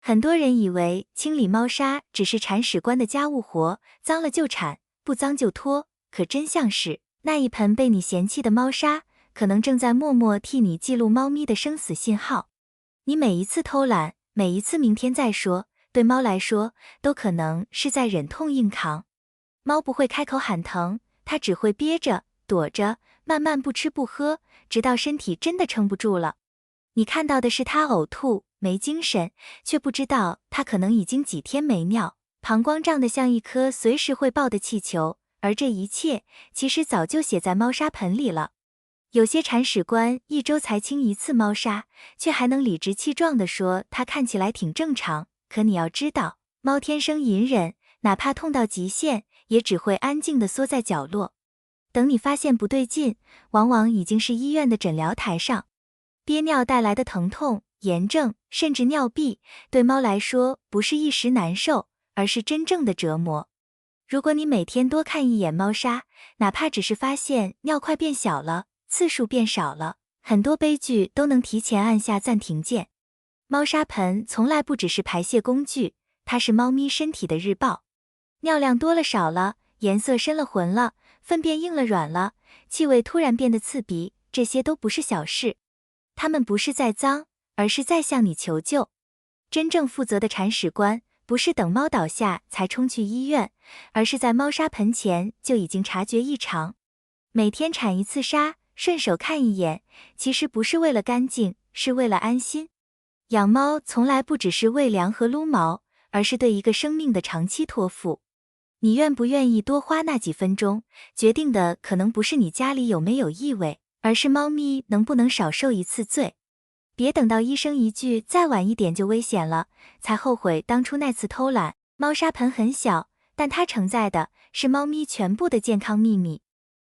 很多人以为清理猫砂只是铲屎官的家务活，脏了就铲，不脏就拖。可真相是，那一盆被你嫌弃的猫砂，可能正在默默替你记录猫咪的生死信号。你每一次偷懒，每一次明天再说，对猫来说，都可能是在忍痛硬扛。猫不会开口喊疼，它只会憋着，躲着，慢慢不吃不喝，直到身体真的撑不住了。你看到的是它呕吐，没精神，却不知道它可能已经几天没尿，膀胱胀得像一颗随时会爆的气球，而这一切其实早就写在猫砂盆里了。有些铲屎官一周才清一次猫砂，却还能理直气壮地说它看起来挺正常。可你要知道，猫天生隐忍，哪怕痛到极限，也只会安静地缩在角落。等你发现不对劲，往往已经是医院的诊疗台上。憋尿带来的疼痛、炎症，甚至尿闭，对猫来说不是一时难受，而是真正的折磨。如果你每天多看一眼猫砂，哪怕只是发现尿块变小了，次数变少了，很多悲剧都能提前按下暂停键。猫砂盆从来不只是排泄工具，它是猫咪身体的日报。尿量多了少了，颜色深了浑了，粪便硬了软了，气味突然变得刺鼻，这些都不是小事。它们不是在脏，而是在向你求救。真正负责的铲屎官，不是等猫倒下才冲去医院，而是在猫砂盆前就已经察觉异常。每天铲一次砂，顺手看一眼，其实不是为了干净，是为了安心。养猫从来不只是喂粮和撸毛，而是对一个生命的长期托付。你愿不愿意多花那几分钟，决定的可能不是你家里有没有异味，而是猫咪能不能少受一次罪。别等到医生一句再晚一点就危险了，才后悔当初那次偷懒。猫砂盆很小，但它承载的是猫咪全部的健康秘密。